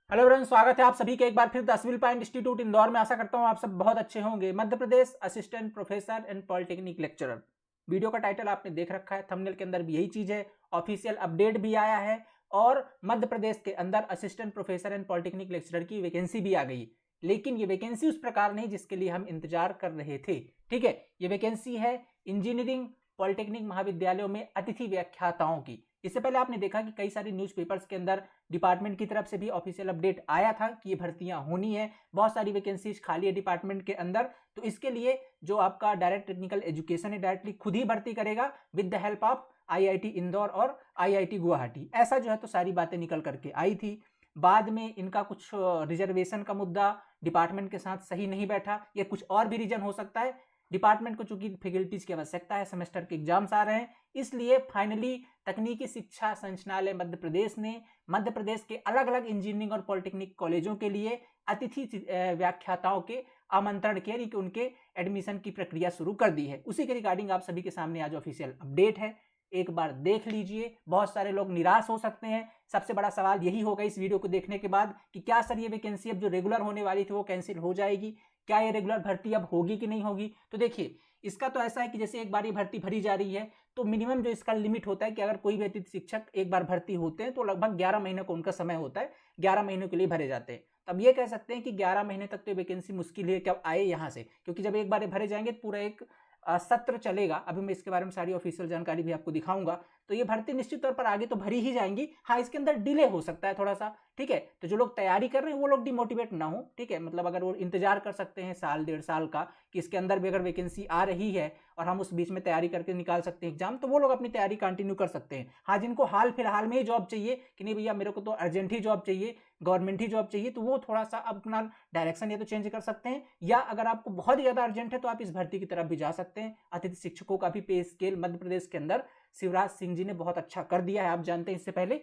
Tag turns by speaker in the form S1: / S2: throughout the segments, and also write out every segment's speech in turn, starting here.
S1: Hello everyone, स्वागत है आप सभी के एक बार फिर the civil point institute Indore में। आशा करता हूं आप सब बहुत अच्छे होंगे। Madhya Pradesh assistant professor and polytechnic lecturer, video का टाइटल आपने देख रखा है, थंबनेल के अंदर भी यही चीज है। ऑफिशियल अपडेट भी आया है और मध्य प्रदेश के अंदर assistant professor and polytechnic lecturer की वैकेंसी भी आ गई। लेकिन ये वैकेंसी उस प्रकार नहीं जिसके लिए हम इंतजार कर रहे थे। ठीक है, ये वैकेंसी है इंजीनियरिंग पॉलिटेक्निक महाविद्यालयों में अतिथि व्याख्याताओं की। इससे पहले आपने देखा कि कई सारी न्यूज़पेपर्स के अंदर डिपार्टमेंट की तरफ से भी ऑफिशियल अपडेट आया था कि ये भर्तियां होनी है, बहुत सारी वैकेंसीज खाली है डिपार्टमेंट के अंदर। तो इसके लिए जो आपका डायरेक्ट टेक्निकल एजुकेशन है डायरेक्टली खुद ही भर्ती करेगा with the help of IIT Indore और आईआईटी गुवाहाटी। ऐसा जो है तो सारी बातें निकल करके आई थी। बाद में इनका कुछ रिजर्वेशन का मुद्दा डिपार्टमेंट के साथ सही नहीं बैठा, या कुछ और भी रीजन हो सकता है। डिपार्टमेंट को चूंकि फैकल्टीज की आवश्यकता है, सेमेस्टर के एग्जाम्स आ रहे हैं, इसलिए फाइनली तकनीकी शिक्षा संचालनालय मध्य प्रदेश ने मध्य प्रदेश के अलग अलग इंजीनियरिंग और पॉलिटेक्निक कॉलेजों के लिए अतिथि व्याख्याताओं के आमंत्रण के कि उनके एडमिशन की प्रक्रिया शुरू कर दी है। उसी के रिगार्डिंग आप सभी के सामने आज ऑफिशियल अपडेट है, एक बार देख लीजिए। बहुत सारे लोग निराश हो सकते हैं। सबसे बड़ा सवाल यही होगा इस वीडियो को देखने के बाद कि क्या सर ये वैकेंसी अब जो रेगुलर होने वाली थी वो कैंसिल हो जाएगी, क्या ये रेगुलर भर्ती अब होगी कि नहीं होगी। तो देखिए, इसका तो ऐसा है कि जैसे एक बार ये भर्ती भरी जा रही है तो मिनिमम जो इसका लिमिट होता है कि अगर कोई भी अतिथि शिक्षक एक बार भर्ती होते हैं तो लगभग 11 महीने को उनका समय होता है, 11 महीनों के लिए भरे जाते हैं। तब ये कह सकते हैं कि 11 महीने तक तो वैकेंसी मुश्किल है कब आए यहाँ से, क्योंकि जब एक बार भरे जाएंगे तो पूरा एक सत्र चलेगा। अभी मैं इसके बारे में सारी ऑफिशियल जानकारी भी आपको दिखाऊंगा। तो ये भर्ती निश्चित तौर पर आगे तो भरी ही जाएंगी। हाँ, इसके अंदर डिले हो सकता है थोड़ा सा। ठीक है, तो जो लोग तैयारी कर रहे हैं वो लोग डिमोटिवेट ना हो। ठीक है, मतलब अगर वो इंतजार कर सकते हैं साल डेढ़ साल का कि इसके अंदर भी अगर वैकेंसी आ रही है और हम उस बीच में तैयारी करके निकाल सकते हैं एग्जाम, तो वो लोग अपनी तैयारी कंटिन्यू कर सकते हैं। हाँ, जिनको हाल फिलहाल में ही जॉब चाहिए कि नहीं भैया मेरे को तो अर्जेंट ही जॉब चाहिए, गवर्नमेंट ही जॉब चाहिए, तो वो थोड़ा सा अपना डायरेक्शन या तो चेंज कर सकते हैं, या अगर आपको बहुत ही ज्यादा अर्जेंट है तो आप इस भर्ती की तरफ भी जा सकते हैं। अतिथि शिक्षकों का भी पे स्केल मध्य प्रदेश के अंदर शिवराज सिंह जी ने बहुत अच्छा कर दिया है, आप जानते हैं इससे पहले।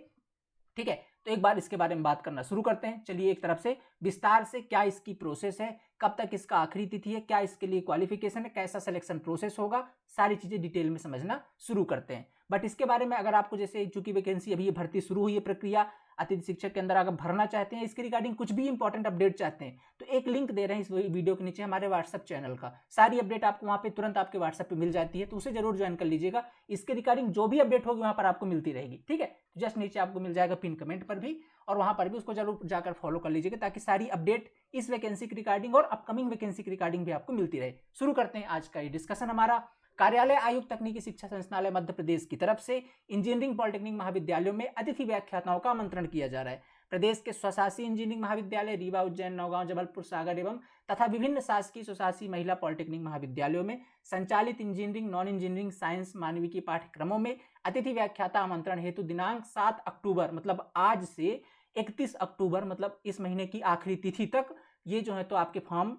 S1: ठीक है, तो एक बार इसके बारे में बात करना शुरू करते हैं। चलिए एक तरफ से विस्तार से क्या इसकी प्रोसेस है, कब तक इसका आखिरी तिथि है, क्या इसके लिए क्वालिफिकेशन है, कैसा सिलेक्शन प्रोसेस होगा, सारी चीजें डिटेल में समझना शुरू करते हैं। बट इसके बारे में अगर आपको जैसे चूंकि वैकेंसी अभी ये भर्ती शुरू हुई है, प्रक्रिया अतिथि शिक्षक के अंदर अगर भरना चाहते हैं, इसके रिगार्डिंग कुछ भी इंपॉर्टेंट अपडेट चाहते हैं, तो एक लिंक दे रहे हैं इस वीडियो के नीचे हमारे व्हाट्सएप चैनल का। सारी अपडेट आपको वहां पे तुरंत आपके व्हाट्सएप पे मिल जाती है, तो उसे जरूर ज्वाइन कर लीजिएगा। इसके रिगार्डिंग जो भी अपडेट होगी वहां पर आपको मिलती रहेगी। ठीक है, जस्ट नीचे आपको मिल जाएगा पिन कमेंट पर भी, और वहां पर भी उसको जरूर जाकर फॉलो कर लीजिएगा ताकि सारी अपडेट इस वैकेंसी की रिगार्डिंग और अपकमिंग वैकेंसी की रिगार्डिंग भी आपको मिलती रहे। शुरू करते हैं आज का ये डिस्कशन। हमारा कार्यालय आयुक्त तकनीकी शिक्षा संचालनालय मध्य प्रदेश की तरफ से इंजीनियरिंग पॉलिटेक्निक महाविद्यालयों में अतिथि व्याख्याताओं का आमंत्रण किया जा रहा है। प्रदेश के स्वशासी इंजीनियरिंग महाविद्यालय रीवा, उज्जैन, नौगांव, जबलपुर, सागर एवं तथा विभिन्न शासकीय स्वशासी महिला पॉलिटेक्निक महाविद्यालयों में संचालित इंजीनियरिंग, नॉन इंजीनियरिंग, साइंस, मानविकी पाठ्यक्रमों में अतिथि व्याख्याता आमंत्रण हेतु दिनांक 7 अक्टूबर मतलब आज से 31 अक्टूबर मतलब इस महीने की आखिरी तिथि तक ये जो है तो आपके फॉर्म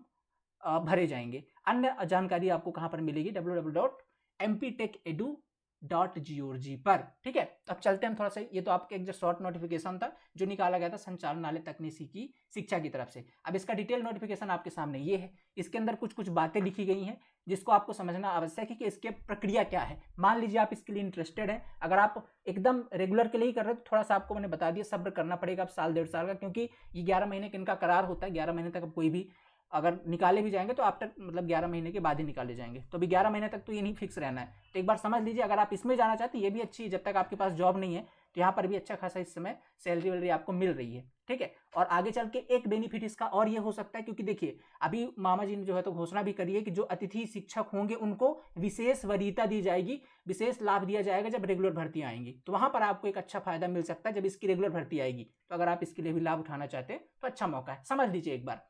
S1: भरे जाएंगे। अन्य जानकारी आपको कहां पर मिलेगी, www.mptechedu.org पर। ठीक है, तो अब चलते हैं हम थोड़ा सा, ये तो आपके एक जो शॉर्ट नोटिफिकेशन था जो निकाला गया था संचालनालय तकनीकी शिक्षा की तरफ से। अब इसका डिटेल नोटिफिकेशन आपके सामने ये है। इसके अंदर कुछ कुछ बातें लिखी गई हैं जिसको आपको समझना आवश्यक है कि इसकी प्रक्रिया क्या है। मान लीजिए आप इसके लिए इंटरेस्टेड हैं, अगर आप एकदम रेगुलर के लिए ही कर रहे हो तो थोड़ा सा आपको मैंने बता दिया सब्र करना पड़ेगा अब साल डेढ़ साल का, क्योंकि ये 11 महीने का इनका करार होता है। 11 महीने तक अब कोई भी अगर निकाले भी जाएंगे तो आफ्टर मतलब 11 महीने के बाद ही निकाले जाएंगे, तो अभी 11 महीने तक तो ये नहीं फिक्स रहना है। तो एक बार समझ लीजिए, अगर आप इसमें जाना चाहते हैं ये भी अच्छी है, जब तक आपके पास जॉब नहीं है तो यहाँ पर भी अच्छा खासा इस समय सैलरी वैलरी आपको मिल रही है। ठीक है, और आगे चल के एक बेनिफिट इसका और ये हो सकता है, क्योंकि देखिए अभी मामा जी ने जो है तो घोषणा भी करी है कि जो अतिथि शिक्षक होंगे उनको विशेष वरीयता दी जाएगी, विशेष लाभ दिया जाएगा जब रेगुलर भर्ती आएंगी। तो वहां पर आपको एक अच्छा फायदा मिल सकता है जब इसकी रेगुलर भर्ती आएगी। तो अगर आप इसके लिए भी लाभ उठाना चाहते हैं तो अच्छा मौका है, समझ लीजिए एक बार।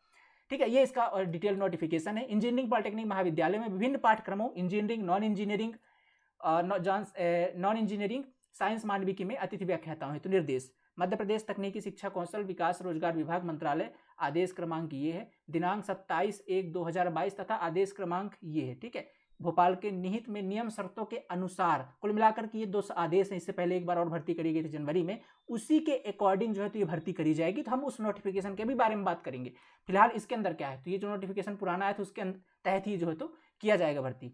S1: ठीक है, ये इसका डिटेल नोटिफिकेशन है। इंजीनियरिंग पॉलिटेक्निक महाविद्यालय में विभिन्न पाठ्यक्रमों इंजीनियरिंग, नॉन इंजीनियरिंग, साइंस, मानविकी में अतिथि व्याख्याताओं हेतु निर्देश मध्य प्रदेश तकनीकी शिक्षा कौशल विकास रोजगार विभाग मंत्रालय। आदेश क्रमांक ये है, दिनांक 27/1/2022 तथा आदेश क्रमांक ये है। ठीक है, भोपाल के निहित में नियम शर्तों के अनुसार कुल मिलाकर के ये 2 आदेश हैं। इससे पहले एक बार और भर्ती करी गई थी जनवरी में, उसी के अकॉर्डिंग जो है तो ये भर्ती करी जाएगी। तो हम उस नोटिफिकेशन के भी बारे में बात करेंगे। फिलहाल इसके अंदर क्या है, तो ये जो नोटिफिकेशन पुराना है तो उसके तहत ही जो है तो किया जाएगा भर्ती।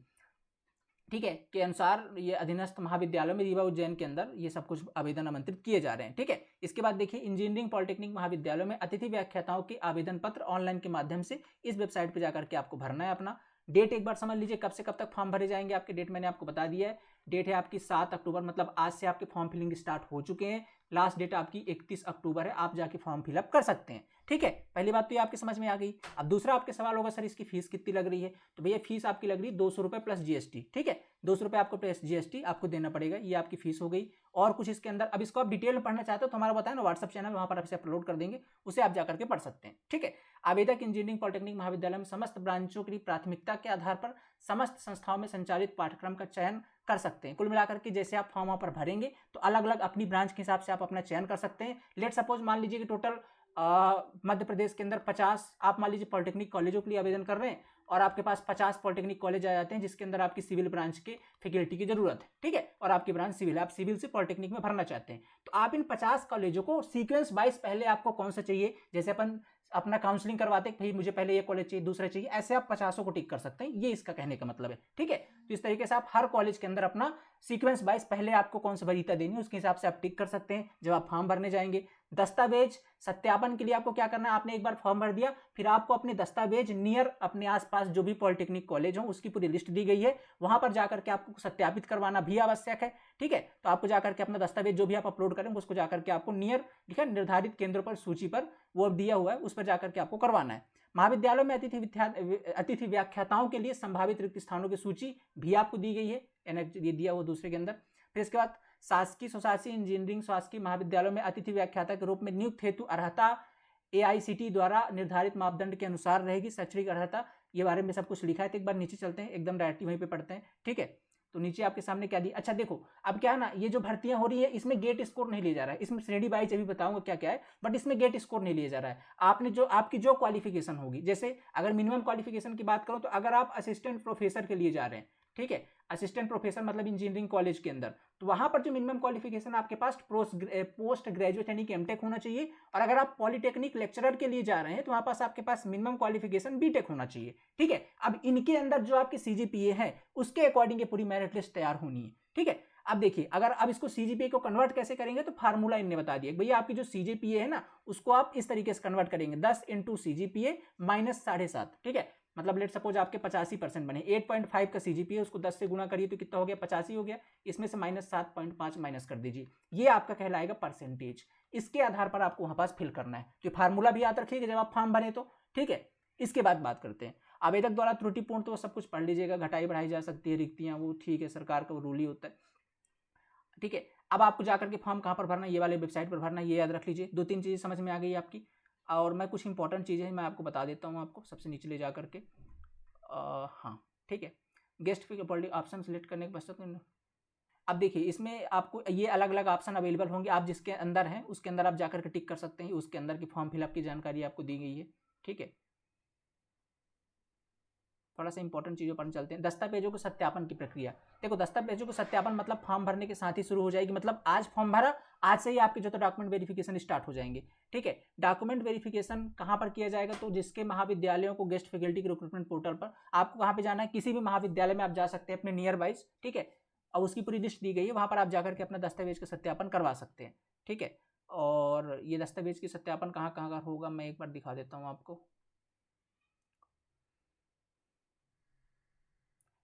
S1: ठीक है, के अनुसार ये अधीनस्थ महाविद्यालयों में रीवा उज्जैन के अंदर ये सब कुछ आवेदन आमंत्रित किए जा रहे हैं। ठीक है, इसके बाद देखिए इंजीनियरिंग पॉलिटेक्निक महाविद्यालयों में अतिथि व्याख्याताओं के आवेदन पत्र ऑनलाइन के माध्यम से इस वेबसाइट पर जाकर के आपको भरना है अपना। डेट एक बार समझ लीजिए कब से कब तक फॉर्म भरे जाएंगे आपके, डेट मैंने आपको बता दिया है। डेट है आपकी 7 अक्टूबर, मतलब आज से आपके फॉर्म फिलिंग स्टार्ट हो चुके हैं। लास्ट डेट आपकी 31 अक्टूबर है, आप जाके फॉर्म फिलअप कर सकते हैं। ठीक है, पहली बात तो ये आपके समझ में आ गई। अब दूसरा आपके सवाल होगा सर इसकी फीस कितनी लग रही है, तो भैया फीस आपकी लग रही है 200 रुपये प्लस जीएसटी। ठीक है, 200 रुपये आपको प्लस जीएसटी आपको देना पड़ेगा, ये आपकी फीस हो गई। और कुछ इसके अंदर, अब इसको आप डिटेल में पढ़ना चाहते हो तो हमारा बताया ना व्हाट्सअप चैनल, वहाँ पर आपसे अपलोड कर देंगे, उसे आप जाकर के पढ़ सकते हैं। ठीक है, आवेदक इंजीनियरिंग पॉलिटेक्निक महाविद्यालय में समस्त ब्रांचों की प्राथमिकता के आधार पर समस्त संस्थाओं में संचालित पाठ्यक्रम का चयन कर सकते हैं। कुल मिलाकर के जैसे आप फॉर्म पर भरेंगे तो अलग अलग अपनी ब्रांच के हिसाब से आप अपना चयन कर सकते हैं। लेट सपोज मान लीजिए कि टोटल मध्य प्रदेश के अंदर 50 आप मान लीजिए पॉलिटेक्निक कॉलेजों के लिए आवेदन कर रहे हैं और आपके पास 50 पॉलिटेक्निक कॉलेज आ जाते हैं जिसके अंदर आपकी सिविल ब्रांच के फैकल्टी की जरूरत है। ठीक है, और आपकी ब्रांच सिविल है, आप सिविल से पॉलिटेक्निक में भरना चाहते हैं, तो आप इन 50 कॉलेजों को सीक्वेंस वाइज पहले आपको कौन सा चाहिए, जैसे अपन अपना काउंसलिंग करवाते हैं भाई मुझे पहले ये कॉलेज चाहिए, दूसरा चाहिए, ऐसे आप 50 को टिक कर सकते हैं, ये इसका कहने का मतलब है। ठीक है, तो इस तरीके से आप हर कॉलेज के अंदर अपना सीक्वेंस वाइज पहले आपको कौन सा वरीयता देनी है उसके हिसाब से आप टिक कर सकते हैं जब आप फॉर्म भरने जाएंगे। दस्तावेज सत्यापन के लिए आपको क्या करना है, आपने एक बार फॉर्म भर दिया, फिर आपको अपने दस्तावेज नियर अपने आसपास जो भी पॉलिटेक्निक कॉलेज हो उसकी पूरी लिस्ट दी गई है, वहां पर जाकर के आपको सत्यापित करवाना भी आवश्यक है। ठीक है, तो आपको जाकर के अपना दस्तावेज जो भी आप अपलोड करेंगे उसको जाकर के आपको नियर, ठीक है, निर्धारित केंद्रों पर सूची पर वो दिया हुआ है उस पर जाकर के आपको करवाना है। महाविद्यालयों में अतिथि व्याख्याताओं के लिए संभावित रिक्त स्थानों की सूची भी आपको दी गई है, ये दिया हुआ दूसरे के अंदर। फिर इसके बाद शासकीय स्वशासी इंजीनियरिंग शासकीय महाविद्यालयों में अतिथि व्याख्याता के रूप में नियुक्त हेतु अर्हता AICTE द्वारा निर्धारित मापदंड के अनुसार रहेगी। शैक्षणिक अर्हता, ये बारे में सब कुछ लिखा है, तो एक बार नीचे चलते हैं, एकदम डायरेक्टली वहीं पे पढ़ते हैं। ठीक है, तो नीचे आपके सामने क्या दिया, अच्छा देखो अब क्या है ना, ये जो भर्तियां हो रही है इसमें गेट स्कोर नहीं लिया जा रहा है, इसमें श्रेणी वाइज अभी बताऊंगा क्या क्या है, बट इसमें गेट स्कोर नहीं लिया जा रहा है। आपने जो आपकी जो क्वालिफिकेशन होगी, जैसे अगर मिनिमम क्वालिफिकेशन की बात करूं तो अगर आप असिस्टेंट प्रोफेसर के लिए जा रहे हैं, ठीक है, असिस्टेंट प्रोफेसर मतलब इंजीनियरिंग कॉलेज के अंदर, तो वहां पर जो मिनिमम क्वालिफिकेशन आपके पास पोस्ट ग्रेजुएट यानी कि एमटेक होना चाहिए। और अगर आप पॉलिटेक्निक लेक्चरर के लिए जा रहे हैं तो वहां पास आपके पास मिनिमम क्वालिफिकेशन बीटेक होना चाहिए। ठीक है, अब इनके अंदर जो आपकी CGPA है उसके अकॉर्डिंग ये पूरी मेरिट लिस्ट तैयार होनी है। ठीक है, अब देखिए अगर अब इसको CGPA को कन्वर्ट कैसे करेंगे, तो फार्मूला इनने बता दिया भैया, आपकी जो CGPA है ना उसको आप इस तरीके से कन्वर्ट करेंगे 10 इंटू CGPA माइनस 7.5। ठीक है, मतलब लेट सपोज आपके 85% बने, 8.5 का CGPA उसको 10 से गुना करिए तो कितना हो गया, 85 हो गया, इसमें से माइनस 7.5 माइनस कर दीजिए, ये आपका कहलाएगा परसेंटेज। इसके आधार पर आपको वहां पास फिल करना है, तो फार्मूला भी याद रखिएगा जब आप फॉर्म भरे तो। ठीक है, इसके बाद बात करते हैं आवेदक द्वारा त्रुटिपूर्ण, तो सब कुछ पढ़ लीजिएगा, घटाई बढ़ाई जा सकती है, रिक्तियां वो ठीक है, सरकार का वो रूल ही होता है। ठीक है, अब आपको जाकर के फॉर्म कहाँ पर भरना है, ये वाले वेबसाइट पर भरना है, ये याद रख लीजिए। 2-3 चीज़ें समझ में आ गई आपकी, और मैं कुछ इंपॉर्टेंट चीज़ें मैं आपको बता देता हूँ, आपको सबसे नीचे ले जा करके। हाँ ठीक है, गेस्ट फैकल्टी ऑप्शन सेलेक्ट करने के पश्चात अब देखिए इसमें आपको ये अलग अलग ऑप्शन अवेलेबल होंगे, आप जिसके अंदर हैं उसके अंदर आप जाकर के टिक कर सकते हैं, उसके अंदर की फॉर्म फिलअप की जानकारी आपको दी गई है। ठीक है, थोड़ा सा इंपॉर्टेंट चीज़ों पर चलते हैं। दस्तावेजों के सत्यापन की प्रक्रिया, देखो दस्तावेजों को सत्यापन मतलब फॉर्म भरने के साथ ही शुरू हो जाएगी, मतलब आज फॉर्म भरा, आज से ही आपके जो तो डॉक्यूमेंट वेरिफिकेशन स्टार्ट हो जाएंगे। ठीक है, डॉक्यूमेंट वेरिफिकेशन कहाँ पर किया जाएगा, तो जिसके महाविद्यालयों को गेस्ट फैकल्टी के रिक्रूटमेंट पोर्टल पर आपको कहाँ पर जाना है, किसी भी महाविद्यालय में आप जा सकते हैं अपने नियर बाइज। ठीक है, और उसकी पूरी लिस्ट दी गई है, वहाँ पर आप जाकर के अपना दस्तावेज का सत्यापन करवा सकते हैं। ठीक है, और ये दस्तावेज की सत्यापन कहाँ कहाँ होगा मैं एक बार दिखा देता हूँ आपको।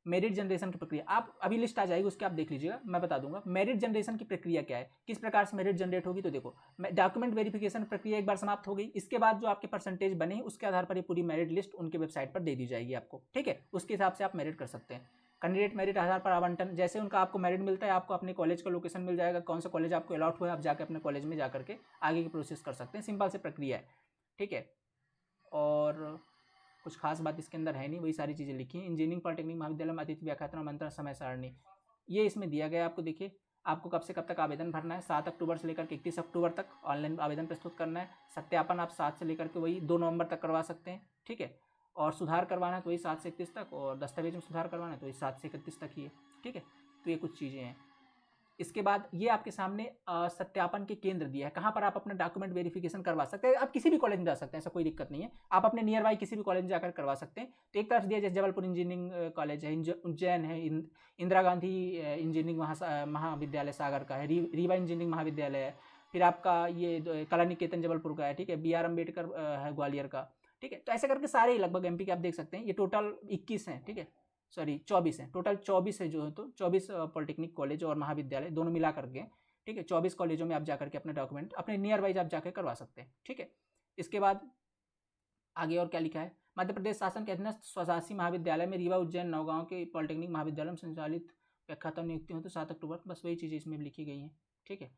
S1: मेरिट जनरेशन की प्रक्रिया, आप अभी लिस्ट आ जाएगी उसके आप देख लीजिएगा, मैं बता दूंगा मेरिट जनरेशन की प्रक्रिया क्या है, किस प्रकार से मेरिट जनरेट होगी। तो देखो डॉक्यूमेंट वेरिफिकेशन प्रक्रिया एक बार समाप्त हो गई, इसके बाद जो आपके परसेंटेज बने उसके आधार पर ये पूरी मेरिट लिस्ट उनके वेबसाइट पर दे दी जाएगी आपको। ठीक है, उसके हिसाब से आप मेरिट कर सकते हैं। कैंडिडेट मेरिट आधार पर आवंटन, जैसे उनका आपको मेरिट मिलता है आपको अपने कॉलेज का लोकेशन मिल जाएगा, कौन सा कॉलेज आपको अलॉट हुआ है, आप जाकर अपने कॉलेज में जाकर के आगे की प्रोसेस कर सकते हैं, सिंपल से प्रक्रिया है। ठीक है, और कुछ खास बात इसके अंदर है नहीं, वही सारी चीज़ें लिखी हैं। इंजीनियरिंग पॉलिटेक्निक महाविद्यालय में अतिथि व्याख्याता आमंत्रण समय सारणी, ये इसमें दिया गया आपको। देखिए आपको कब से कब तक आवेदन भरना है, 7 अक्टूबर से लेकर 31 अक्टूबर तक ऑनलाइन आवेदन प्रस्तुत करना है। सत्यापन आप 7 से लेकर के वही 2 नवंबर तक करवा सकते हैं। ठीक है, और सुधार करवाना है तो वही 7 से 31 तक, और दस्तावेज में सुधार करवाना है तो वही 7 से 31 तक ही है। ठीक है, तो ये कुछ चीज़ें हैं। इसके बाद ये आपके सामने सत्यापन के केंद्र दिया है, कहाँ पर आप अपना डॉक्यूमेंट वेरिफिकेशन करवा सकते हैं। आप किसी भी कॉलेज में जा सकते हैं, ऐसा कोई दिक्कत नहीं है, आप अपने नियर बाई किसी भी कॉलेज में जाकर करवा सकते हैं। तो एक तरफ दिया जैसे जबलपुर इंजीनियरिंग कॉलेज है, उज्जैन है, इंदिरा गांधी इंजीनियरिंग महाविद्यालय सागर का है, रीवा इंजीनियरिंग महाविद्यालय है, फिर आपका ये कला निकेतन जबलपुर का है, ठीक है, BR अम्बेडकर है ग्वालियर का, ठीक है। तो ऐसे करके सारे लगभग MP के आप देख सकते हैं, ये टोटल 21 हैं, ठीक है, सॉरी 24 हैं, टोटल 24 है जो है, तो 24 पॉलिटेक्निक कॉलेज और महाविद्यालय दोनों मिला करके, ठीक है, 24 कॉलेजों में आप जाकर के अपने डॉक्यूमेंट अपने नियर वाइज आप जाकर करवा सकते हैं, ठीक है। इसके बाद आगे और क्या लिखा है, मध्य प्रदेश शासन के अधीनस्थ स्वशासी महाविद्यालय में रीवा उज्जैन नौगांव के पॉलिटेक्निक महाविद्यालय में संचालित व्याख्याता नियुक्ति हो तो 7 अक्टूबर, बस वही चीज़ें इसमें लिखी गई हैं, ठीक है।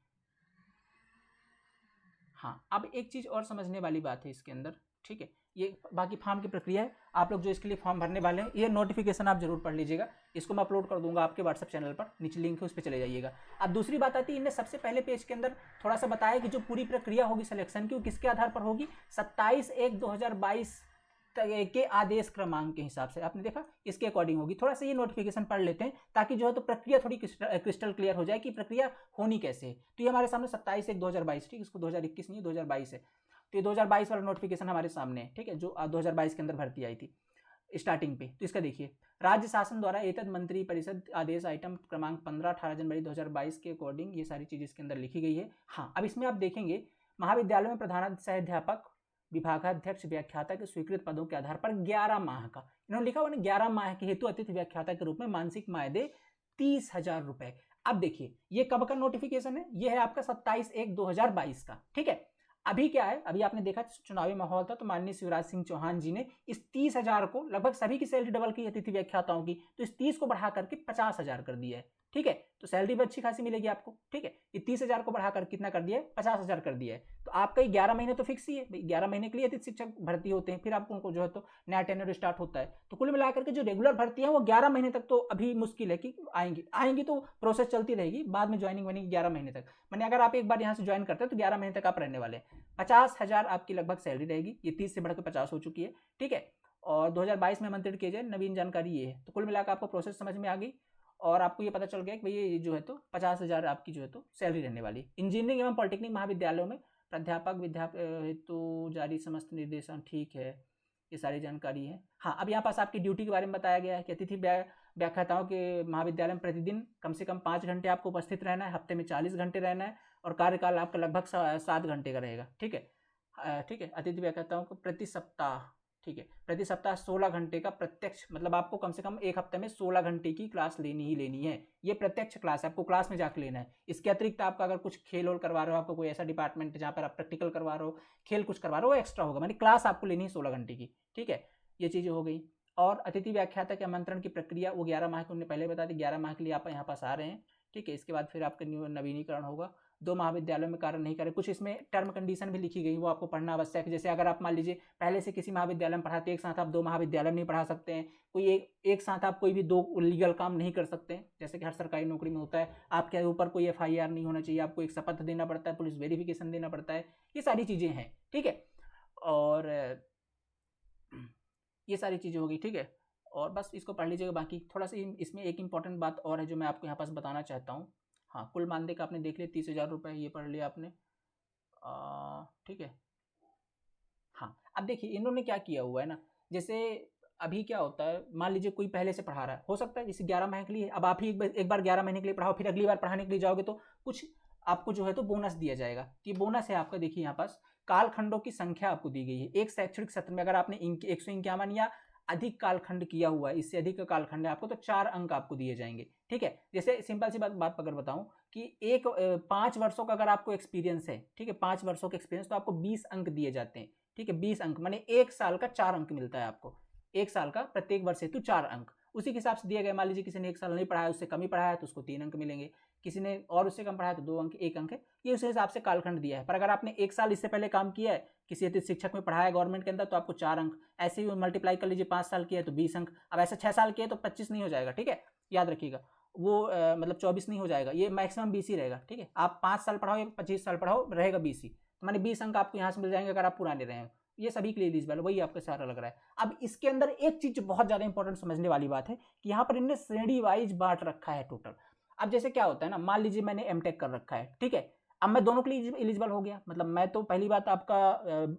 S1: हाँ, अब एक चीज़ और समझने वाली बात है इसके अंदर, ठीक है, ये बाकी फॉर्म की प्रक्रिया है, आप लोग जो इसके लिए फॉर्म भरने वाले हैं, ये नोटिफिकेशन आप जरूर पढ़ लीजिएगा, इसको मैं अपलोड कर दूंगा आपके व्हाट्सएप चैनल पर, नीचे लिंक है उस पर चले जाइएगा। अब दूसरी बात आती है, इनने सबसे पहले पेज के अंदर थोड़ा सा बताया कि जो पूरी प्रक्रिया होगी सिलेक्शन की, वो किसके आधार पर होगी, 27/1/2022 के आदेश क्रमांक के हिसाब से, आपने देखा इसके अकॉर्डिंग होगी। थोड़ा सा ये नोटिफिकेशन पढ़ लेते हैं ताकि जो है तो प्रक्रिया थोड़ी क्रिस्टल क्लियर हो जाए कि प्रक्रिया होनी कैसे है। तो ये हमारे सामने 27/1/2022, ठीक, इसको 2021 नहीं 2022 है, तो ये 2022 वाला नोटिफिकेशन हमारे सामने है, ठीक है, जो 2022 के अंदर भर्ती आई थी स्टार्टिंग पे। तो इसका देखिए, राज्य शासन द्वारा एतद मंत्री परिषद आदेश आइटम क्रमांक 15-18 जनवरी 2022 के अकॉर्डिंग ये सारी चीज़ इसके अंदर लिखी गई है। हाँ, अब इसमें आप देखेंगे महाविद्यालय में प्रधानाध्यापक विभागाध्यक्ष व्याख्याता के स्वीकृत पदों के आधार पर 11 माह का, इन्होंने लिखा हुआ ना 11 माह के हेतु अतिथि व्याख्याता के रूप में मानसिक मायदे 30,000 रुपए। अब देखिए ये कब का नोटिफिकेशन है, ये है आपका 27/1/2022 का, ठीक है। अभी क्या है, अभी आपने देखा चुनावी माहौल था, तो माननीय शिवराज सिंह चौहान जी ने इस 30,000 को, लगभग सभी की सैलरी डबल की अतिथि व्याख्याताओं की, तो इस 30 को बढ़ा करके 50,000 कर दिया है, ठीक है। तो सैलरी भी अच्छी खासी मिलेगी आपको, ठीक है। ये 30,000 को बढ़ाकर कितना कर दिया है, 50,000 कर दिया है। तो आपका 11 महीने तो फिक्स ही है, 11 महीने के लिए अतिथि शिक्षक भर्ती होते हैं, फिर आपको उनको जो है तो नया टेन्योर स्टार्ट होता है। तो कुल मिलाकर के जो रेगुलर भर्ती है वो 11 महीने तक तो अभी मुश्किल है कि आएंगी तो प्रोसेस चलती रहेगी, बाद में ज्वाइनिंग बनेगी 11 महीने तक। मैंने अगर आप एक बार यहाँ से ज्वाइन करते हैं तो 11 महीने तक आप रहने वाले हैं। 50,000 आपकी लगभग सैलरी रहेगी, ये 30 से बढ़कर 50 हो चुकी है, ठीक है। और 2022 में आमंत्रित किए जाए, नवीन जानकारी ये है। तो कुल मिलाकर आपको प्रोसेस समझ में आ गई और आपको ये पता चल गया कि भाई ये जो है तो 50,000 आपकी जो है तो सैलरी रहने वाली। इंजीनियरिंग एवं पॉलिटेक्निक महाविद्यालयों में प्राध्यापक हेतु जारी समस्त निर्देशन, ठीक है, ये सारी जानकारी है। हाँ, अब यहाँ पास आपकी ड्यूटी के बारे में बताया गया है कि अतिथि व्याख्याताओं के महाविद्यालय में प्रतिदिन कम से कम 5 घंटे आपको उपस्थित रहना है, हफ्ते में 40 घंटे रहना है और कार्यकाल आपका लगभग 7 घंटे का रहेगा, ठीक है, ठीक है। अतिथि व्याख्याताओं को प्रति सप्ताह, ठीक है, प्रति सप्ताह 16 घंटे का प्रत्यक्ष, मतलब आपको कम से कम एक हफ्ते में 16 घंटे की क्लास लेनी ही लेनी है। ये प्रत्यक्ष क्लास है, आपको क्लास में जाकर लेना है। इसके अतिरिक्त आपका अगर कुछ खेल वोल करवा रहे हो, आपको कोई ऐसा डिपार्टमेंट जहाँ पर आप प्रैक्टिकल करवा रहे हो, खेल कुछ करवा रहे हो, वो एक्स्ट्रा होगा, मानी क्लास आपको लेनी है 16 घंटे की, ठीक है। ये चीज़ें हो गई। और अतिथि व्याख्याता के आमंत्रण की प्रक्रिया वो 11 माह की उन्होंने पहले बता दी, 11 माह के लिए आप यहाँ पास आ रहे हैं, ठीक है। इसके बाद फिर आपका नवीनीकरण होगा। 2 महाविद्यालयों में कार्य नहीं करें, कुछ इसमें टर्म कंडीशन भी लिखी गई, वो आपको पढ़ना आवश्यक है। जैसे अगर आप मान लीजिए पहले से किसी महाविद्यालय में पढ़ाते, एक साथ आप 2 महाविद्यालय में नहीं पढ़ा सकते हैं, कोई एक साथ आप कोई भी 2 लीगल काम नहीं कर सकते हैं, जैसे कि हर सरकारी नौकरी में होता है। आपके ऊपर कोई FIR नहीं होना चाहिए, आपको एक शपथ देना पड़ता है, पुलिस वेरिफिकेशन देना पड़ता है, ये सारी चीज़ें हैं, ठीक है। और ये सारी चीज़ें हो गई, ठीक है। और बस इसको पढ़ लीजिएगा। बाकी थोड़ा सा इसमें एक इंपॉर्टेंट बात और है जो मैं आपको यहाँ पास बताना चाहता हूँ। हाँ, कुल मानदेय का आपने देख लिया 30,000 रुपये, ये पढ़ लिया आपने, ठीक है। हाँ, अब देखिए इन्होंने क्या किया हुआ है ना, जैसे अभी क्या होता है, मान लीजिए कोई पहले से पढ़ा रहा है, हो सकता है जैसे 11 महीने के लिए, अब आप ही एक बार 11 महीने के लिए पढ़ाओ, फिर अगली बार पढ़ाने के लिए जाओगे तो कुछ आपको जो है तो बोनस दिया जाएगा। कि बोनस है आपका, देखिए यहाँ पास कालखंडों की संख्या आपको दी गई है। एक शैक्षणिक सत्र में अगर आपने 151 या अधिक कालखंड किया हुआ है, इससे अधिक का कालखंड है आपको, तो 4 अंक आपको दिए जाएंगे, ठीक है। जैसे सिंपल सी बात अगर बताऊं कि 5 वर्षों का अगर आपको एक्सपीरियंस है, ठीक है, 5 वर्षों का एक्सपीरियंस, तो आपको 20 अंक दिए जाते हैं, ठीक है। 20 अंक माने 1 साल का 4 अंक मिलता है आपको, 1 साल का प्रत्येक वर्ष हेतु 4 अंक उसी के हिसाब से दिए गए। मान लीजिए किसी ने 1 साल नहीं पढ़ाया, उससे कम ही पढ़ाया तो उसको 3 अंक मिलेंगे, किसी ने और उससे कम पढ़ाया तो 2 अंक, 1 अंक है, ये उस हिसाब से कालखंड दिया है। पर अगर आपने 1 साल इससे पहले काम किया है, किसी अतिथि शिक्षक में पढ़ाया गवर्नमेंट के अंदर, तो आपको 4 अंक। ऐसे ही मल्टीप्लाई कर लीजिए, 5 साल किया है तो 20 अंक। अब ऐसे 6 साल किए तो 25 नहीं हो जाएगा, ठीक है, याद रखिएगा। वो मतलब 24 नहीं हो जाएगा, ये मैक्सिमम 20 ही रहेगा, ठीक है। आप 5 साल पढ़ाओ या 25 साल पढ़ाओ, रहेगा 20 ही, तो माने 20 अंक आपको यहाँ से मिल जाएंगे अगर आप पुराने रहे हैं। ये सभी के लिए एलिजिबल, वही आपको सारा लग रहा है। अब इसके अंदर एक चीज बहुत ज्यादा इंपॉर्टेंट समझने वाली बात है कि यहाँ पर इनने श्रेणी वाइज बांट रखा है टोटल। अब जैसे क्या होता है ना, मान लीजिए मैंने एमटेक कर रखा है, ठीक है, अब मैं दोनों के लिए एलिजिबल हो गया। मतलब मैं तो पहली बात आपका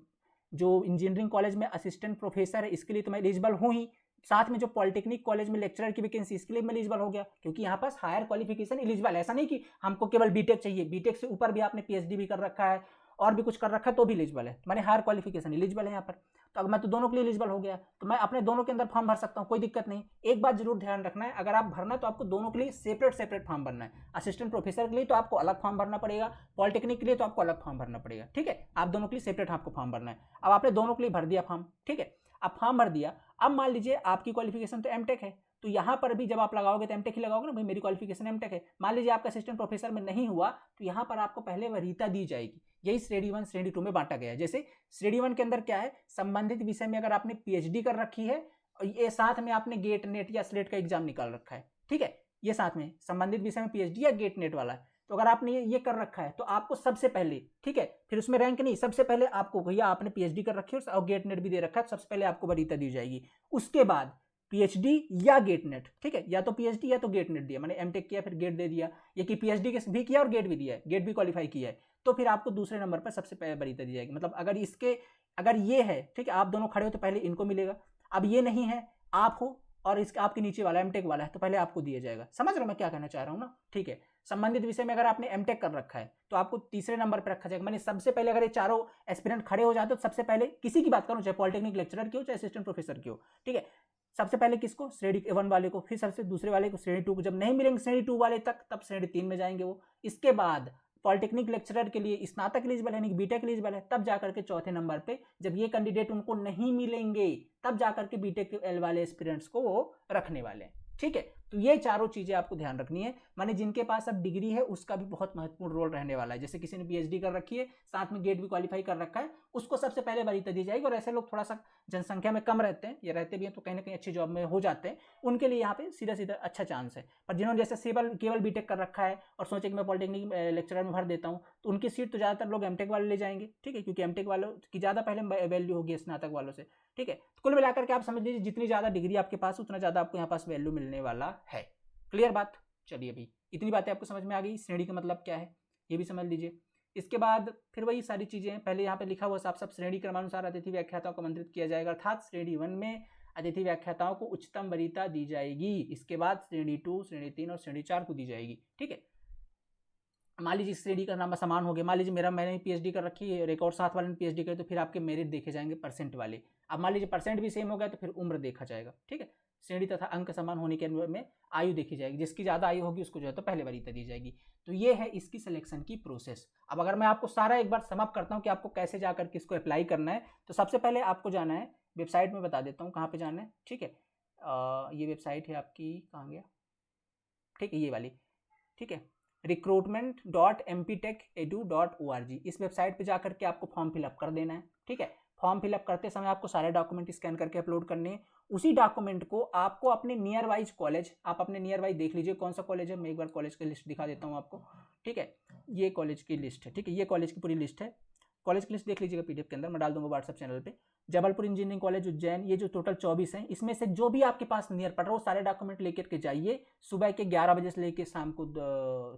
S1: जो इंजीनियरिंग कॉलेज में असिस्टेंट प्रोफेसर है इसके लिए तो मैं एलिजिबल हूँ ही, साथ में जो पॉलिटेक्निक कॉलेज में लेक्चरर की वैकेंसी इसके लिए मैं एलिजिबल हो गया, क्योंकि यहाँ पास हायर क्वालिफिकेशन एलिजिबल। ऐसा नहीं कि हमको केवल बीटेक चाहिए, बीटेक से ऊपर भी आपने पीएचडी भी कर रखा है और भी कुछ कर रखा है तो भी एलिजिबल है, मैंने हायर क्वालिफिकेशन एलिजिबल है यहाँ पर। तो अगर मैं तो दोनों के लिए एलिजिबल हो गया तो मैं अपने दोनों के अंदर फॉर्म भर सकता हूँ, कोई दिक्कत नहीं। एक बात जरूर ध्यान रखना है, अगर आप भरना है तो आपको दोनों के लिए सेपरेट फॉर्म भरना है। असिस्टेंट प्रोफेसर के लिए तो आपको अलग फॉर्म भरना पड़ेगा, पॉलिटेक्निक के लिए तो आपको अलग फॉर्म भरना पड़ेगा, ठीक है। आप दोनों के लिए सेपरेट आपको फॉर्म भरना है। अब आपने दोनों के लिए भर दिया फॉर्म, ठीक है, अब फॉर्म भर दिया। अब मान लीजिए आपकी क्वालिफिकेशन तो एमटेक है, तो यहाँ पर भी जब आप लगाओगे तो एमटेक ही लगाओगे ना, भाई मेरी क्वालिफिकेशन एमटेक है। मान लीजिए आपका असिस्टेंट प्रोफेसर में नहीं हुआ तो यहाँ पर आपको पहले वरीयता दी जाएगी। यही श्रेणी 1 श्रेणी 2 में बांटा गया है। जैसे श्रेणी 1 के अंदर क्या है, संबंधित विषय में अगर आपने पीएचडी कर रखी है और ये साथ में आपने गेट नेट या स्लेट का एग्जाम निकाल रखा है, ठीक है, ये साथ में संबंधित विषय में पीएचडी या गेट नेट वाला है, तो अगर आपने ये कर रखा है तो आपको सबसे पहले, ठीक है, फिर उसमें रैंक नहीं, सबसे पहले आपको, भैया आपने पीएचडी कर रखी है और गेट नेट भी दे रखा है, सबसे पहले आपको वरीयता दी जाएगी। उसके बाद पीएचडी या गेट नेट, ठीक है, या तो पीएचडी या तो गेट नेट दिया, मैंने एमटेक किया फिर गेट दे दिया, ये कि पीएचडी भी किया और गेट भी दिया है, गेट भी क्वालिफाई किया है, तो फिर आपको दूसरे नंबर पर सबसे पहले वरीयता दी जाएगी। मतलब अगर ये है, ठीक है, आप दोनों खड़े हो तो पहले इनको मिलेगा। अब ये नहीं है, आप हो और इसके आपके नीचे वाला एमटेक वाला है तो पहले आपको दिया जाएगा। समझ रहे हो मैं क्या कहना चाह रहा हूँ ना, ठीक है। संबंधित विषय में अगर आपने एमटेक कर रखा है तो आपको तीसरे नंबर पर रखा जाएगा। मैंने सबसे पहले अगर ये चारों एस्पिरेंट खड़े हो जाते तो सबसे पहले किसी की बात करूं, चाहे पॉलिटेक्निक लेक्चरर की हो चाहे असिस्टेंट प्रोफेसर की हो, ठीक है, सबसे पहले किसको, श्रेणी 1 वाले को, फिर सबसे दूसरे वाले को, श्रेणी 2 को। जब नहीं मिलेंगे श्रेणी 2 वाले तक तब श्रेणी 3 में जाएंगे वो। इसके बाद पॉलिटेक्निक लेक्चरर के लिए स्नातक एलिजिबल है, यानी बीटेक एलिजिबल है, तब जाकर के चौथे नंबर पे जब ये कैंडिडेट उनको नहीं मिलेंगे तब जाकर के बीटेक एल वाले एस्पिरेंट्स को वो रखने वाले हैं, ठीक है। तो ये चारों चीजें आपको ध्यान रखनी है। माने जिनके पास अब डिग्री है उसका भी बहुत महत्वपूर्ण रोल रहने वाला है। जैसे किसी ने पीएचडी कर रखी है, साथ में गेट भी क्वालिफाई कर रखा है, उसको सबसे पहले वरीयता दी जाएगी। और ऐसे लोग थोड़ा सा जनसंख्या में कम रहते हैं, ये रहते भी हैं तो कहीं ना कहीं अच्छी जॉब में हो जाते हैं, उनके लिए यहाँ पे सीधा सीधा अच्छा चांस है। पर जिन्होंने जैसे केवल बीटेक कर रखा है और सोचे कि मैं पॉलिटेक्निक लेक्चरर में भर देता हूँ, तो उनकी सीट तो ज़्यादातर लोग एमटेक वाले ले जाएंगे, ठीक है, क्योंकि एमटेक वालों की ज़्यादा पहले वैल्यू होगी स्नातक वालों से, ठीक है। तो कुल मिलाकर के आप समझ लीजिए जितनी ज़्यादा डिग्री आपके पास उतना ज़्यादा आपको यहाँ पास वैल्यू मिलने वाला है। क्लियर बात? चलिए भाई, इतनी बातें आपको समझ में आ गई। श्रेणी का मतलब क्या है ये भी समझ लीजिए। इसके बाद फिर वही सारी चीजें पहले यहाँ पे लिखा हुआ साफ साफ, श्रेणी क्रमानुसार अतिथि व्याख्याताओं को आमंत्रित किया जाएगा, अर्थात श्रेणी 1 में अतिथि व्याख्याताओं को उच्चतम वरीयता दी जाएगी। इसके बाद श्रेणी 2, श्रेणी 3 और श्रेणी 4 को दी जाएगी, ठीक है। मान लीजिए श्रेणी का नाम समान हो गया, मान लीजिए मैंने पीएचडी कर रखी है और एक और साथ वाले ने पीएचडी करी, तो फिर आपके मेरिट देखे जाएंगे परसेंट वाले। अब मान लीजिए परसेंट भी सेम हो गया तो फिर उम्र देखा जाएगा, ठीक है। श्रेणी तथा अंक समान होने के में आयु देखी जाएगी, जिसकी ज़्यादा आयु होगी उसको जो है तो पहले वरीयता दी जाएगी। तो ये है इसकी सिलेक्शन की प्रोसेस। अब अगर मैं आपको सारा एक बार समअप करता हूँ कि आपको कैसे जाकर के इसको अप्लाई करना है, तो सबसे पहले आपको जाना है वेबसाइट में, बता देता हूँ कहाँ पे जाना है, ठीक है। ये वेबसाइट है आपकी, कहाँ गया, ठीक है, ये वाली, ठीक है, recruitment.mptechedu.org। इस वेबसाइट पे जाकर के आपको फॉर्म फिलअप कर देना है, ठीक है। फॉर्म फिलअप करते समय आपको सारे डॉक्यूमेंट स्कैन करके अपलोड करने हैं। उसी डॉक्यूमेंट को आपको अपने नियर वाइज कॉलेज, आप अपने नियर वाइज देख लीजिए कौन सा कॉलेज है। मैं एक बार कॉलेज की लिस्ट दिखा देता हूँ आपको, ठीक है। ये कॉलेज की लिस्ट है, ठीक है, ये कॉलेज की पूरी लिस्ट है। कॉलेज की लिस्ट देख लीजिएगा पीडीएफ के अंदर, मैं डाल दूंगा व्हाट्सएप चैनल पे। जबलपुर इंजीनियरिंग कॉलेज उज्जैन, ये जो टोटल 24 हैं, इसमें से जो भी आपके पास नियर पड़ रहा है वो सारे डॉक्यूमेंट लेकर के जाइए सुबह के 11 बजे से लेकर शाम को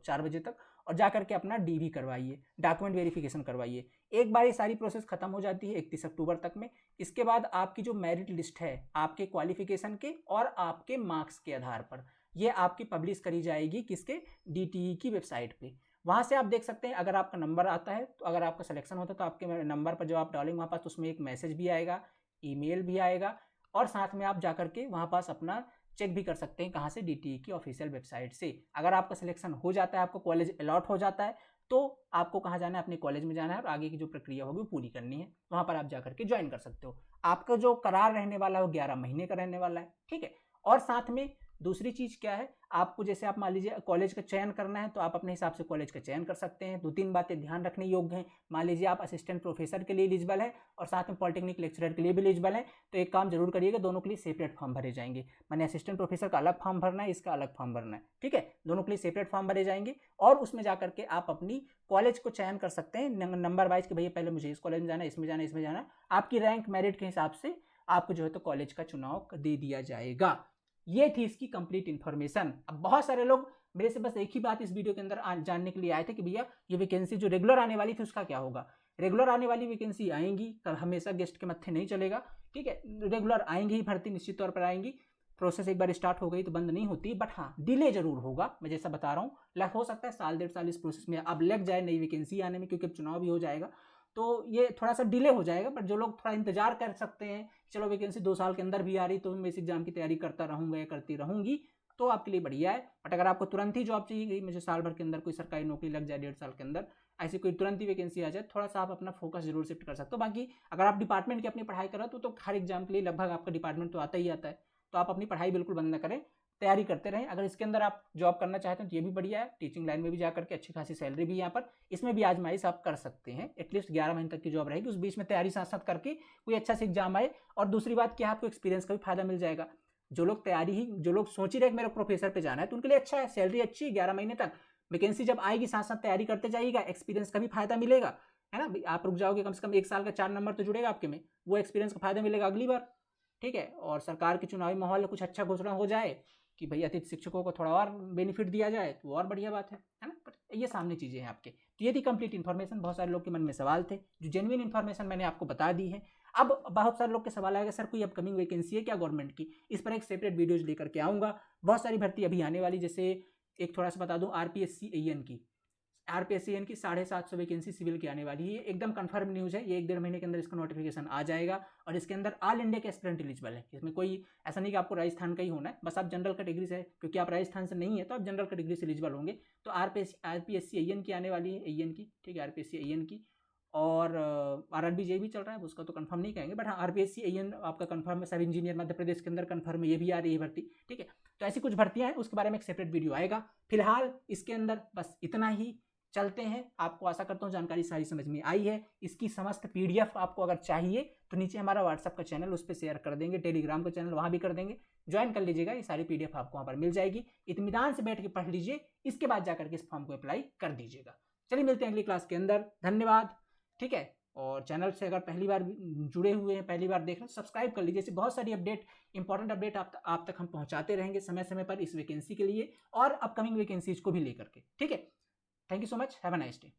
S1: 4 बजे तक, और जाकर के अपना डीवी करवाइए, डॉक्यूमेंट वेरिफिकेशन करवाइए। एक बार ये सारी प्रोसेस खत्म हो जाती है 31 अक्टूबर तक में। इसके बाद आपकी जो मेरिट लिस्ट है आपके क्वालिफिकेशन के और आपके मार्क्स के आधार पर, ये आपकी पब्लिश करी जाएगी किसके, डीटीई की वेबसाइट पे। वहाँ से आप देख सकते हैं अगर आपका नंबर आता है तो, अगर आपका सिलेक्शन होता है तो आपके नंबर पर जब आप डालेंगे वहाँ पास तो उसमें एक मैसेज भी आएगा, ईमेल भी आएगा, और साथ में आप जाकर के वहाँ पास अपना चेक भी कर सकते हैं कहाँ से, डीटीई की ऑफिशियल वेबसाइट से। अगर आपका सिलेक्शन हो जाता है, आपको कॉलेज अलॉट हो जाता है, तो आपको कहाँ जाना है, अपने कॉलेज में जाना है और आगे की जो प्रक्रिया होगी वो पूरी करनी है। वहाँ पर आप जाकर के ज्वाइन कर सकते हो। आपका जो करार रहने वाला है वो 11 महीने का रहने वाला है, ठीक है। और साथ में दूसरी चीज़ क्या है, आपको जैसे आप मान लीजिए कॉलेज का चयन करना है तो आप अपने हिसाब से कॉलेज का चयन कर सकते हैं। 2-3 बातें ध्यान रखने योग्य हैं। मान लीजिए आप असिस्टेंट प्रोफेसर के लिए एलिजिबल है और साथ में पॉलिटेक्निक लेक्चरर के लिए भी एलिजिबल है, तो एक काम जरूर करिएगा, दोनों के लिए सेपरेट फॉर्म भरे जाएंगे। मैंने असिस्टेंट प्रोफेसर का अलग फॉर्म भरना है, इसका अलग फॉर्म भरना है, ठीक है। दोनों के लिए सेपरेट फॉर्म भरे जाएंगे और उसमें जाकर के आप अपनी कॉलेज को चयन कर सकते हैं नंबर वाइज कि भैया पहले मुझे इस कॉलेज में जाना है, इसमें जाना है, इसमें जाना है। आपकी रैंक मेरिट के हिसाब से आपको जो है तो कॉलेज का चुनाव दे दिया जाएगा। ये थी इसकी कंप्लीट इन्फॉर्मेशन। अब बहुत सारे लोग मेरे से बस एक ही बात इस वीडियो के अंदर जानने के लिए आए थे कि भैया ये वैकेंसी जो रेगुलर आने वाली थी उसका क्या होगा। रेगुलर आने वाली वैकेंसी आएंगी, कल हमेशा गेस्ट के मत्थे नहीं चलेगा, ठीक है। रेगुलर आएंगी ही भर्ती, निश्चित तौर पर आएंगी। प्रोसेस एक बार स्टार्ट हो गई तो बंद नहीं होती, बट हाँ डिले जरूर होगा। मैं जैसा बता रहा हूँ, हो सकता है साल 1.5 साल इस प्रोसेस में अब लग जाए नई वैकेंसी आने में, क्योंकि अब चुनाव भी हो जाएगा तो ये थोड़ा सा डिले हो जाएगा। बट जो लोग थोड़ा इंतजार कर सकते हैं, चलो वैकेंसी 2 साल के अंदर भी आ रही तो मैं इस एग्जाम की तैयारी करता रहूँगा या करती रहूँगी, तो आपके लिए बढ़िया है। बट अगर आपको तुरंत ही जॉब चाहिए गई, मुझे साल भर के अंदर कोई सरकारी नौकरी लग जाए 1.5 साल के अंदर, ऐसी कोई तुरंत ही वैकेंसी आ जाए, थोड़ा सा आप अपना फोकस जरूर शिफ्ट कर सकते हो। बाकी अगर आप डिपार्टमेंट की अपनी पढ़ाई कर रहे हो तो हर एग्जाम के लिए लगभग आपका डिपार्टमेंट तो आता ही आता है, तो आप अपनी पढ़ाई बिल्कुल बंद न करें, तैयारी करते रहें। अगर इसके अंदर आप जॉब करना चाहते हैं तो ये भी बढ़िया है, टीचिंग लाइन में भी जाकर के अच्छी खासी सैलरी भी यहाँ पर, इसमें भी आजमाइश आप कर सकते हैं। एटलीस्ट 11 महीने तक की जॉब रहेगी, उस बीच में तैयारी साथ साथ करके कोई अच्छा से एग्जाम आए। और दूसरी बात क्या है, आपको एक्सपीरियंस का भी फायदा मिल जाएगा। जो लोग सोच ही रहे मेरे प्रोफेसर पे जाना है तो उनके लिए अच्छा है, सैलरी अच्छी है 11 महीने तक। वैकेंसी जब आएगी साथ साथ तैयारी करते जाइएगा, एक्सपीरियंस का भी फायदा मिलेगा, है ना। आप रुक जाओगे कम से कम 1 साल का 4 नंबर तो जुड़ेगा आपके में, वो एक्सपीरियंस का फायदा मिलेगा अगली बार, ठीक है। और सरकार के चुनावी माहौल में कुछ अच्छा घोषणा हो जाए कि भाई अतिथि शिक्षकों को थोड़ा और बेनिफिट दिया जाए तो और बढ़िया बात है ना। बट ये सामने चीज़ें हैं आपके। तो ये थी कंप्लीट इन्फॉर्मेशन। बहुत सारे लोग के मन में सवाल थे, जो जेन्युइन इन्फॉर्मेशन मैंने आपको बता दी है। अब बहुत सारे लोग के सवाल आएगा, सर कोई अपकमिंग वैकेंसी है क्या गवर्नमेंट की, इस पर एक सेपरेट वीडियोज लेकर के आऊँगा। बहुत सारी भर्ती अभी आने वाली, जैसे एक थोड़ा सा बता दूँ, आरपीएससी की 750 वैकेंसी सिविल की आने वाली है। एकदम कंफर्म न्यूज़ है, ये 1-1.5 महीने के अंदर इसका नोटिफिकेशन आ जाएगा। और इसके अंदर ऑल इंडिया के एस्पिरेंट एलिजिबल है, इसमें कोई ऐसा नहीं कि आपको राजस्थान का ही होना है, बस आप जनरल कैटेगरी से, क्योंकि आप राजस्थान से नहीं है तो आप जनरल कैटेगरी से एलिजिबल होंगे। तो आरपीएससी AN की आने वाली है, AN की, ठीक है, आरपीएससी AN की। और आरआरबी जे भी चल रहा है, उसका तो कंफर्म नहीं कहेंगे, बट हाँ आरपीएससी AN आपका कंफर्म है। सब इंजीनियर मध्य प्रदेश के अंदर कंफर्म है, ये भी आ रही है भर्ती, ठीक है। तो ऐसी कुछ भर्तियां हैं, उसके बारे में एक सेपरेट वीडियो आएगा। फिलहाल इसके अंदर बस इतना ही, चलते हैं। आपको आशा करता हूँ जानकारी सारी समझ में आई है। इसकी समस्त PDF आपको अगर चाहिए तो नीचे हमारा व्हाट्सअप का चैनल, उस पर शेयर कर देंगे, टेलीग्राम का चैनल वहाँ भी कर देंगे, ज्वाइन कर लीजिएगा। ये सारी PDF आपको वहाँ पर मिल जाएगी, इत्मीनान से बैठ के पढ़ लीजिए, इसके बाद जाकर के इस फॉर्म को अप्लाई कर दीजिएगा। चलिए मिलते हैं अगली क्लास के अंदर, धन्यवाद, ठीक है। और चैनल से अगर पहली बार जुड़े हुए हैं, पहली बार देख रहे हैं, सब्सक्राइब कर लीजिए। ऐसे बहुत सारी अपडेट, इंपॉर्टेंट अपडेट आप तक हम पहुँचाते रहेंगे समय समय पर, इस वैकेंसी के लिए और अपकमिंग वैकेंसीज को भी लेकर के, ठीक है। Thank you so much. Have a nice day.